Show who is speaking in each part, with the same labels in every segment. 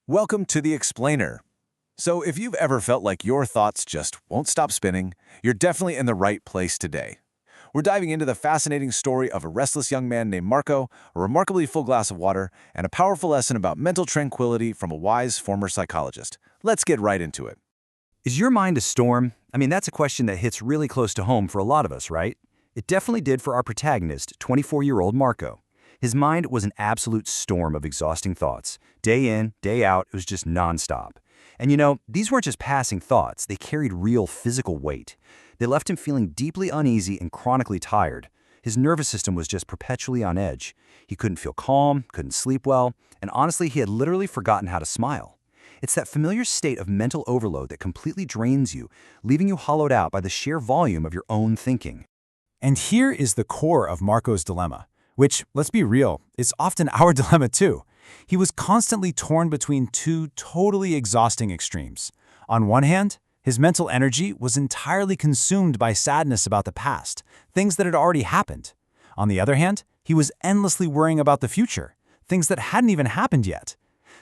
Speaker 1: Welcome to The Explainer. So, if you've ever felt like your thoughts just won't stop spinning, you're definitely in the right place today. We're diving into the fascinating story of a restless young man named Marco, a remarkably full glass of water, and a powerful lesson about mental tranquility from a wise former psychologist. Let's get right into it.
Speaker 2: Is your mind a storm? That's a question that hits really close to home for a lot of us, right? It definitely did for our protagonist, 24-year-old Marco. His mind was an absolute storm of exhausting thoughts. Day in, day out, it was just nonstop. And these weren't just passing thoughts, they carried real physical weight. They left him feeling deeply uneasy and chronically tired. His nervous system was just perpetually on edge. He couldn't feel calm, couldn't sleep well, and honestly, he had literally forgotten how to smile. It's that familiar state of mental overload that completely drains you, leaving you hollowed out by the sheer volume of your own thinking.
Speaker 3: And here is the core of Marco's dilemma, which, let's be real, is often our dilemma too. He was constantly torn between two totally exhausting extremes. On one hand, his mental energy was entirely consumed by sadness about the past, things that had already happened. On the other hand, he was endlessly worrying about the future, things that hadn't even happened yet.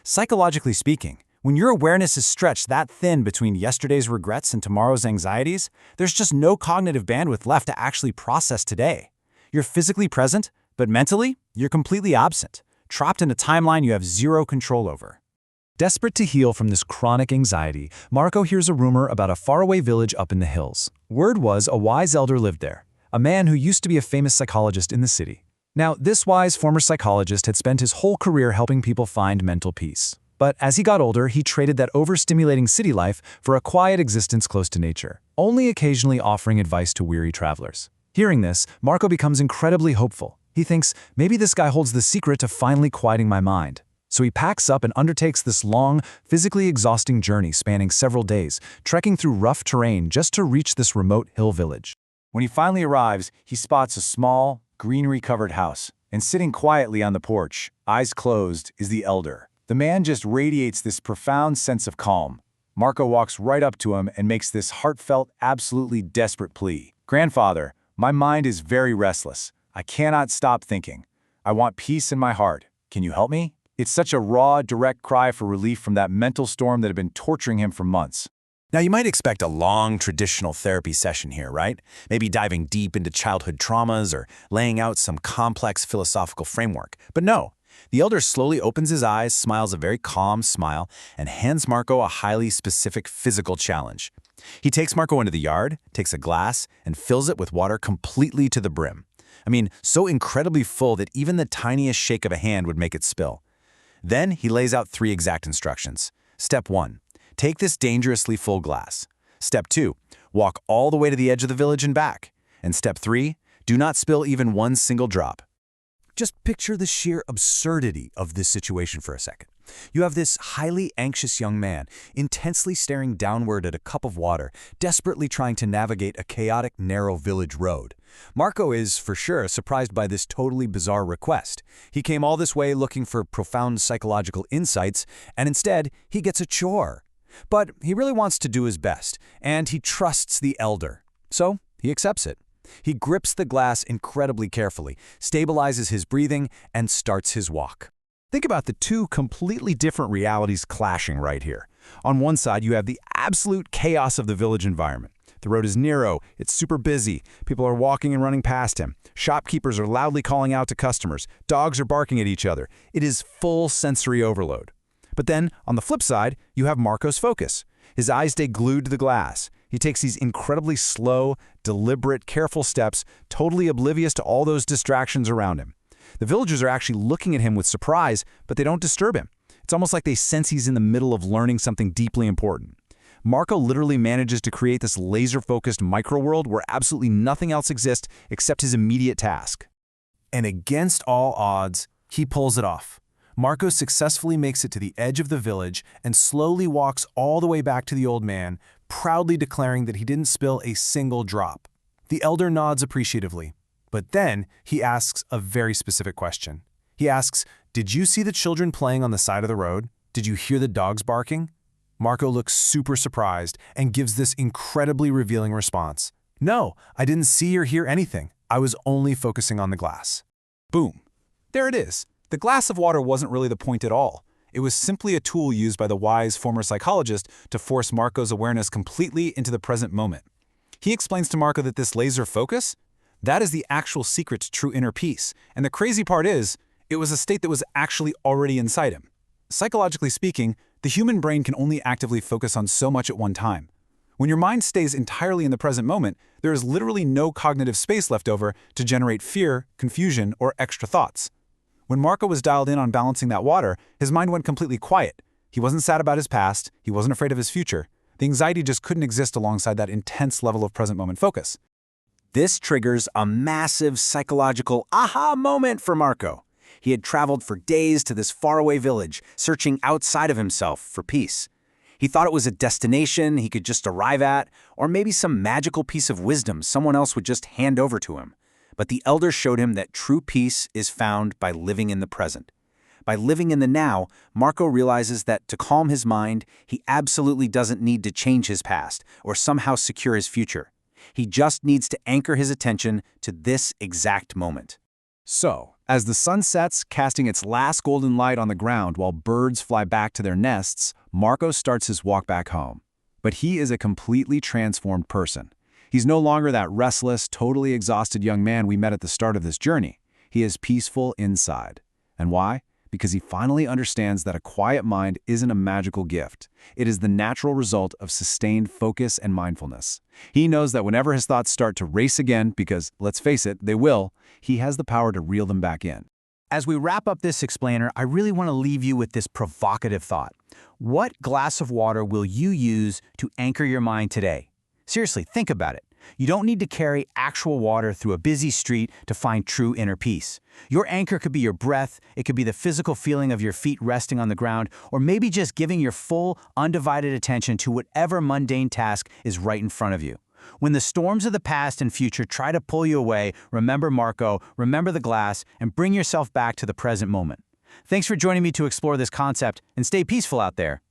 Speaker 3: Psychologically speaking, when your awareness is stretched that thin between yesterday's regrets and tomorrow's anxieties, there's just no cognitive bandwidth left to actually process today. You're physically present, but mentally, you're completely absent, trapped in a timeline you have zero control over. Desperate to heal from this chronic anxiety, Marco hears a rumor about a faraway village up in the hills. Word was a wise elder lived there, a man who used to be a famous psychologist in the city. Now, this wise former psychologist had spent his whole career helping people find mental peace. But as he got older, he traded that overstimulating city life for a quiet existence close to nature, only occasionally offering advice to weary travelers. Hearing this, Marco becomes incredibly hopeful. He thinks, maybe this guy holds the secret to finally quieting my mind. So he packs up and undertakes this long, physically exhausting journey spanning several days, trekking through rough terrain just to reach this remote hill village. When he finally arrives, he spots a small, greenery-covered house, and sitting quietly on the porch, eyes closed, is the elder. The man just radiates this profound sense of calm. Marco walks right up to him and makes this heartfelt, absolutely desperate plea. "Grandfather, my mind is very restless. I cannot stop thinking. I want peace in my heart. Can you help me?" It's such a raw, direct cry for relief from that mental storm that had been torturing him for months.
Speaker 1: Now, you might expect a long, traditional therapy session here, right? Maybe diving deep into childhood traumas or laying out some complex philosophical framework. But no. The elder slowly opens his eyes, smiles a very calm smile, and hands Marco a highly specific physical challenge. He takes Marco into the yard, takes a glass, and fills it with water completely to the brim. So incredibly full that even the tiniest shake of a hand would make it spill. Then he lays out 3 exact instructions. Step 1, take this dangerously full glass. Step 2, walk all the way to the edge of the village and back. And step 3, do not spill even one single drop. Just picture the sheer absurdity of this situation for a second. You have this highly anxious young man, intensely staring downward at a cup of water, desperately trying to navigate a chaotic, narrow village road. Marco is, for sure, surprised by this totally bizarre request. He came all this way looking for profound psychological insights, and instead, he gets a chore. But he really wants to do his best, and he trusts the elder. So, he accepts it. He grips the glass incredibly carefully, stabilizes his breathing, and starts his walk. Think about the two completely different realities clashing right here. On one side, you have the absolute chaos of the village environment. The road is narrow, it's super busy, people are walking and running past him, shopkeepers are loudly calling out to customers, dogs are barking at each other. It is full sensory overload. But then, on the flip side, you have Marco's focus. His eyes stay glued to the glass. He takes these incredibly slow, deliberate, careful steps, totally oblivious to all those distractions around him. The villagers are actually looking at him with surprise, but they don't disturb him. It's almost like they sense he's in the middle of learning something deeply important. Marco literally manages to create this laser-focused micro-world where absolutely nothing else exists except his immediate task. And against all odds, he pulls it off. Marco successfully makes it to the edge of the village and slowly walks all the way back to the old man, proudly declaring that he didn't spill a single drop. The elder nods appreciatively, but then he asks a very specific question. He asks, "Did you see the children playing on the side of the road? Did you hear the dogs barking?" Marco looks super surprised and gives this incredibly revealing response. "No, I didn't see or hear anything. I was only focusing on the glass." Boom. There it is. The glass of water wasn't really the point at all.
Speaker 3: It was simply a tool used by the wise former psychologist to force Marco's awareness completely into the present moment. He explains to Marco that this laser focus, that is the actual secret to true inner peace. And the crazy part is, it was a state that was actually already inside him. Psychologically speaking, the human brain can only actively focus on so much at one time. When your mind stays entirely in the present moment, there is literally no cognitive space left over to generate fear, confusion, or extra thoughts. When Marco was dialed in on balancing that water, his mind went completely quiet. He wasn't sad about his past, he wasn't afraid of his future. The anxiety just couldn't exist alongside that intense level of present moment focus.
Speaker 2: This triggers a massive psychological aha moment for Marco. He had traveled for days to this faraway village, searching outside of himself for peace. He thought it was a destination he could just arrive at, or maybe some magical piece of wisdom someone else would just hand over to him. But the elders showed him that true peace is found by living in the present. By living in the now, Marco realizes that to calm his mind, he absolutely doesn't need to change his past or somehow secure his future. He just needs to anchor his attention to this exact moment.
Speaker 3: So, as the sun sets, casting its last golden light on the ground while birds fly back to their nests, Marco starts his walk back home. But he is a completely transformed person. He's no longer that restless, totally exhausted young man we met at the start of this journey. He is peaceful inside. And why? Because he finally understands that a quiet mind isn't a magical gift. It is the natural result of sustained focus and mindfulness. He knows that whenever his thoughts start to race again, because, let's face it, they will, he has the power to reel them back in.
Speaker 2: As we wrap up this explainer, I really want to leave you with this provocative thought. What glass of water will you use to anchor your mind today? Seriously, think about it. You don't need to carry actual water through a busy street to find true inner peace. Your anchor could be your breath, it could be the physical feeling of your feet resting on the ground, or maybe just giving your full, undivided attention to whatever mundane task is right in front of you. When the storms of the past and future try to pull you away, remember Marco, remember the glass, and bring yourself back to the present moment. Thanks for joining me to explore this concept, and stay peaceful out there.